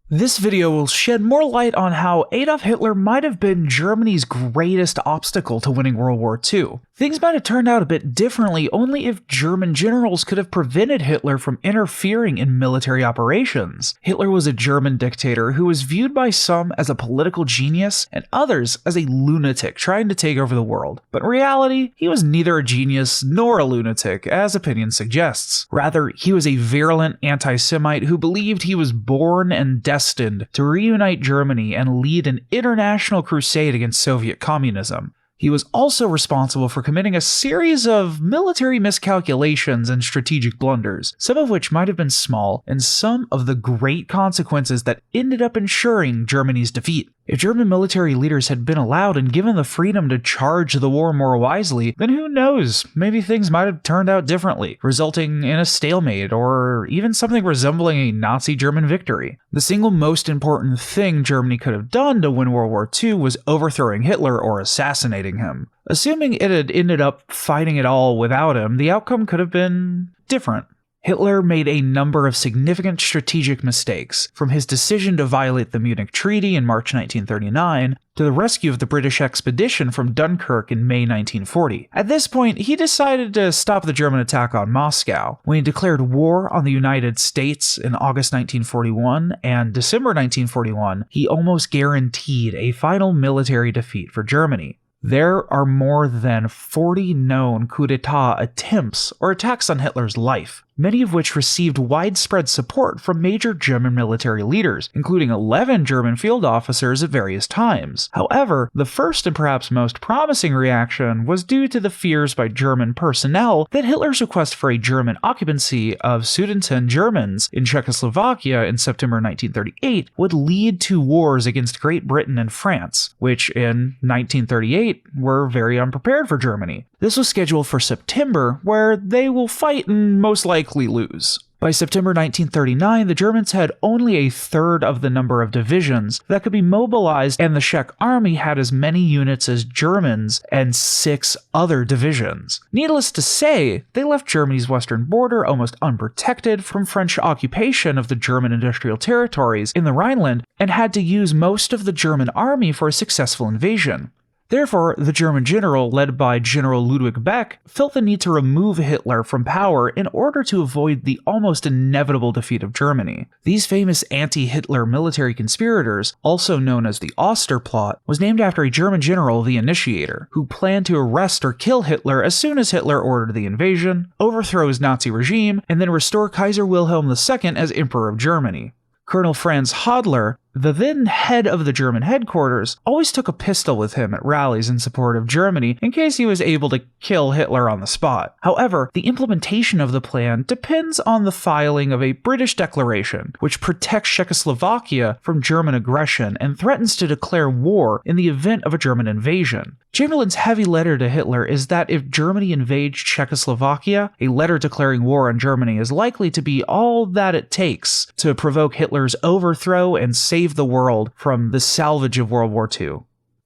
This video will shed more light on how Adolf Hitler might have been Germany's greatest obstacle to winning World War II. Things might have turned out a bit differently only if German generals could have prevented Hitler from interfering in military operations. Hitler was a German dictator who was viewed by some as a political genius and others as a lunatic trying to take over the world. But in reality, he was neither a genius nor a lunatic, as opinion suggests. Rather, he was a virulent anti-Semite who believed he was born and destined to reunite Germany and lead an international crusade against Soviet communism. He was also responsible for committing a series of military miscalculations and strategic blunders, some of which might have been small, and some of the great consequences that ended up ensuring Germany's defeat. If German military leaders had been allowed and given the freedom to charge the war more wisely, then who knows, maybe things might have turned out differently, resulting in a stalemate or even something resembling a Nazi German victory. The single most important thing Germany could have done to win World War II was overthrowing Hitler or assassinating him. Assuming it had ended up fighting it all without him, the outcome could have been different. Hitler made a number of significant strategic mistakes, from his decision to violate the Munich Treaty in March 1939 to the rescue of the British expedition from Dunkirk in May 1940. At this point, he decided to stop the German attack on Moscow. When he declared war on the United States in August 1941 and December 1941, he almost guaranteed a final military defeat for Germany. There are more than 40 known coup d'etat attempts or attacks on Hitler's life, many of which received widespread support from major German military leaders, including 11 German field officers at various times. However, the first and perhaps most promising reaction was due to the fears by German personnel that Hitler's request for a German occupancy of Sudeten Germans in Czechoslovakia in September 1938 would lead to wars against Great Britain and France, which in 1938 were very unprepared for Germany. This was scheduled for September, where they will fight and most likely lose. By September 1939, the Germans had only a third of the number of divisions that could be mobilized, and the Czech army had as many units as Germans and 6 other divisions. Needless to say, they left Germany's western border almost unprotected from French occupation of the German industrial territories in the Rhineland and had to use most of the German army for a successful invasion. Therefore, the German general, led by General LUDWIG BECK, felt the need to remove Hitler from power in order to avoid the almost inevitable defeat of Germany. These famous anti-Hitler military conspirators, also known as the Oster Plot, was named after a German general, the Initiator, who planned to arrest or kill Hitler as soon as Hitler ordered the invasion, overthrow his Nazi regime, and then restore Kaiser Wilhelm II as Emperor of Germany. Colonel Franz Hodler, the then head of the German headquarters, always took a pistol with him at rallies in support of Germany in case he was able to kill Hitler on the spot. However, the implementation of the plan depends on the filing of a British declaration, which protects Czechoslovakia from German aggression and threatens to declare war in the event of a German invasion. Chamberlain's heavy letter to Hitler is that if Germany invades Czechoslovakia, a letter declaring war on Germany is likely to be all that it takes to provoke Hitler's overthrow and save the world from the salvage of World War II.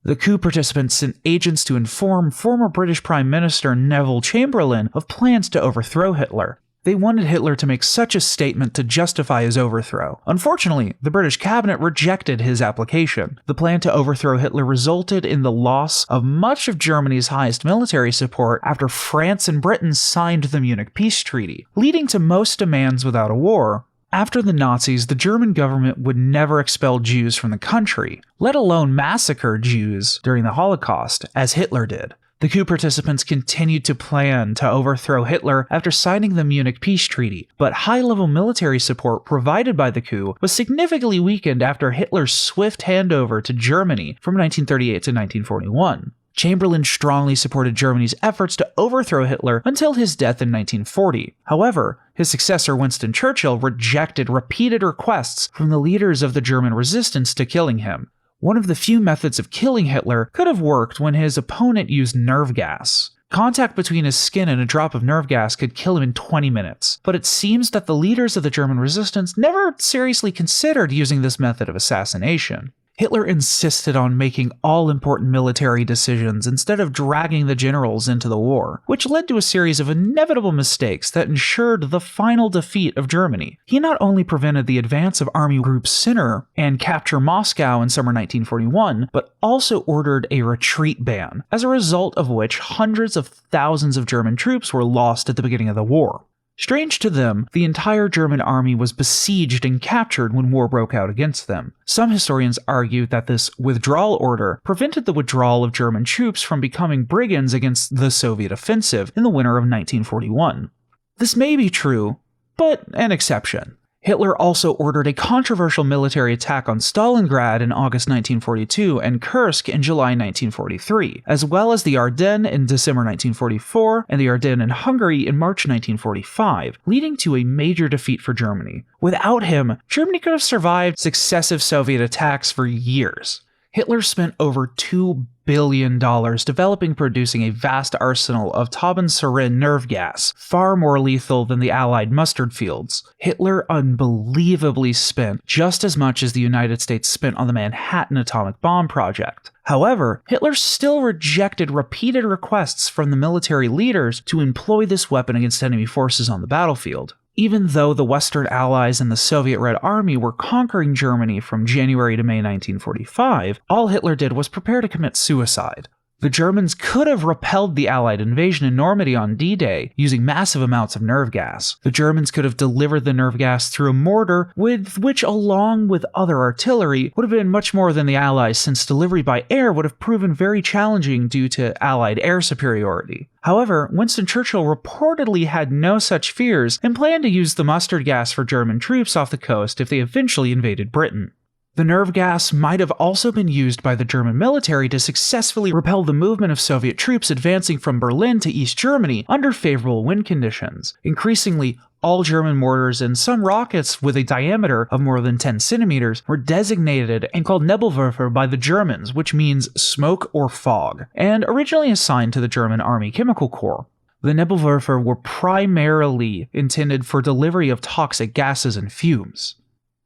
The coup participants sent agents to inform former British Prime Minister Neville Chamberlain of plans to overthrow Hitler. They wanted Hitler to make such a statement to justify his overthrow. Unfortunately, the British cabinet rejected his application. The plan to overthrow Hitler resulted in the loss of much of Germany's highest military support after France and Britain signed the Munich Peace Treaty, leading to most demands without a war. After the Nazis, the German government would never expel Jews from the country, let alone massacre Jews during the Holocaust, as Hitler did. The coup participants continued to plan to overthrow Hitler after signing the Munich Peace Treaty, but high-level military support provided by the coup was significantly weakened after Hitler's swift handover to Germany from 1938 to 1941. Chamberlain strongly supported Germany's efforts to overthrow Hitler until his death in 1940. However, his successor Winston Churchill rejected repeated requests from the leaders of the German resistance to killing him. One of the few methods of killing Hitler could have worked when his opponent used nerve gas. Contact between his skin and a drop of nerve gas could kill him in 20 minutes, but it seems that the leaders of the German resistance never seriously considered using this method of assassination. Hitler insisted on making all important military decisions instead of dragging the generals into the war, which led to a series of inevitable mistakes that ensured the final defeat of Germany. He not only prevented the advance of Army Group Sinner and capture Moscow in summer 1941, but also ordered a retreat ban, as a result of which hundreds of thousands of German troops were lost at the beginning of the war. Strange to them, the entire German army was besieged and captured when war broke out against them. Some historians argue that this withdrawal order prevented the withdrawal of German troops from becoming brigands against the Soviet offensive in the winter of 1941. This may be true, but an exception. Hitler also ordered a controversial military attack on Stalingrad in August 1942 and Kursk in July 1943, as well as the Ardennes in December 1944 and the Ardennes in Hungary in March 1945, leading to a major defeat for Germany. Without him, Germany could have survived successive Soviet attacks for years. Hitler spent over $2 billion developing and producing a vast arsenal of Taubensarin nerve gas, far more lethal than the Allied mustard fields. Hitler unbelievably spent just as much as the United States spent on the Manhattan atomic bomb project. However, Hitler still rejected repeated requests from the military leaders to employ this weapon against enemy forces on the battlefield. Even though the Western Allies and the Soviet Red Army were conquering Germany from January to May 1945, all Hitler did was prepare to commit suicide. The Germans could have repelled the Allied invasion in Normandy on D-Day using massive amounts of nerve gas. The Germans could have delivered the nerve gas through a mortar, with which, along with other artillery, would have been much more than the Allies, since delivery by air would have proven very challenging due to Allied air superiority. However, Winston Churchill reportedly had no such fears and planned to use the mustard gas for German troops off the coast if they eventually invaded Britain. The nerve gas might have also been used by the German military to successfully repel the movement of Soviet troops advancing from Berlin to East Germany under favorable wind conditions. Increasingly, all German mortars and some rockets with a diameter of more than 10 centimeters were designated and called Nebelwerfer by the Germans, which means smoke or fog, and originally assigned to the German Army Chemical Corps. The Nebelwerfer were primarily intended for delivery of toxic gases and fumes.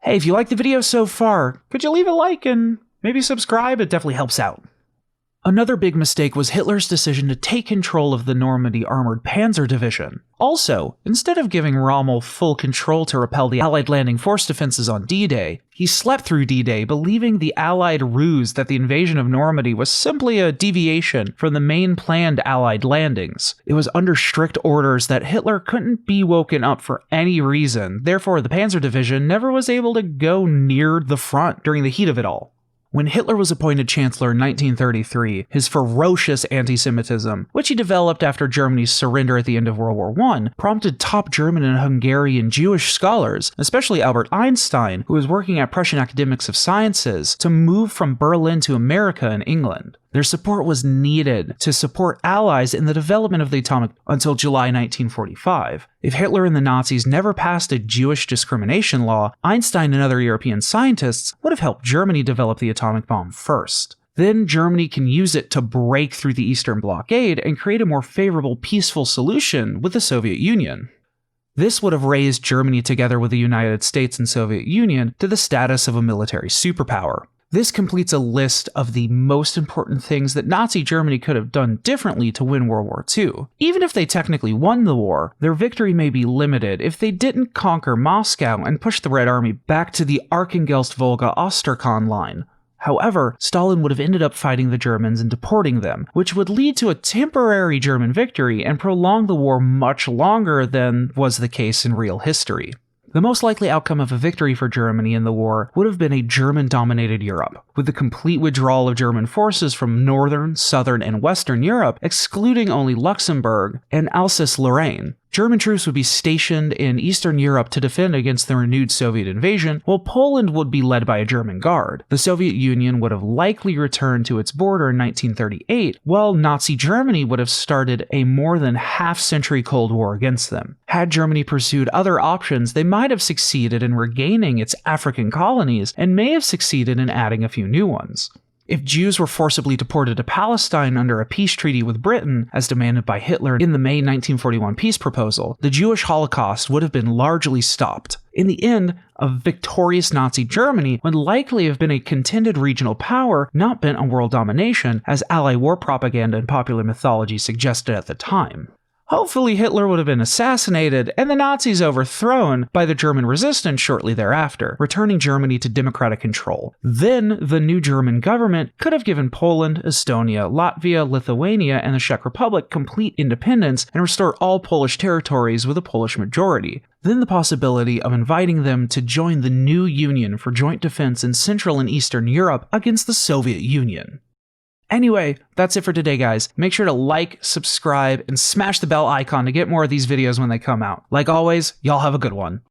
Hey, if you liked the video so far, could you leave a like and maybe subscribe? It definitely helps out. Another big mistake was Hitler's decision to take control of the Normandy Armored Panzer Division. Also, instead of giving Rommel full control to repel the Allied landing force defenses on D-Day, he slept through D-Day, believing the Allied ruse that the invasion of Normandy was simply a deviation from the main planned Allied landings. It was under strict orders that Hitler couldn't be woken up for any reason, therefore the Panzer Division never was able to go near the front during the heat of it all. When Hitler was appointed Chancellor in 1933, his ferocious anti-Semitism, which he developed after Germany's surrender at the end of World War I, prompted top German and Hungarian Jewish scholars, especially Albert Einstein, who was working at Prussian Academics of Sciences, to move from Berlin to America and England. Their support was needed to support allies in the development of the atomic until July 1945. If Hitler and the Nazis never passed a Jewish discrimination law, Einstein and other European scientists would have helped Germany develop the atomic bomb first. Then Germany can use it to break through the Eastern blockade and create a more favorable, peaceful solution with the Soviet Union. This would have raised Germany together with the United States and Soviet Union to the status of a military superpower. This completes a list of the most important things that Nazi Germany could have done differently to win World War II. Even if they technically won the war, their victory may be limited if they didn't conquer Moscow and push the Red Army back to the Archangelsk-Volga-Ostroghan line. However, Stalin would have ended up fighting the Germans and deporting them, which would lead to a temporary German victory and prolong the war much longer than was the case in real history. The most likely outcome of a victory for Germany in the war would have been a German-dominated Europe, with the complete withdrawal of German forces from northern, southern, and western Europe, excluding only Luxembourg and Alsace-Lorraine. German troops would be stationed in Eastern Europe to defend against the renewed Soviet invasion, while Poland would be led by a German guard. The Soviet Union would have likely returned to its border in 1938, while Nazi Germany would have started a more than half-century Cold War against them. Had Germany pursued other options, they might have succeeded in regaining its African colonies and may have succeeded in adding a few new ones. If Jews were forcibly deported to Palestine under a peace treaty with Britain, as demanded by Hitler in the May 1941 peace proposal, the Jewish Holocaust would have been largely stopped. In the end, a victorious Nazi Germany would likely have been a contended regional power not bent on world domination, as Allied war propaganda and popular mythology suggested at the time. Hopefully Hitler would have been assassinated and the Nazis overthrown by the German resistance shortly thereafter, returning Germany to democratic control. Then the new German government could have given Poland, Estonia, Latvia, Lithuania, and the Czech Republic complete independence and restored all Polish territories with a Polish majority. Then the possibility of inviting them to join the new Union for joint defense in Central and Eastern Europe against the Soviet Union. Anyway, that's it for today, guys. Make sure to like, subscribe, and smash the bell icon to get more of these videos when they come out. Like always, y'all have a good one.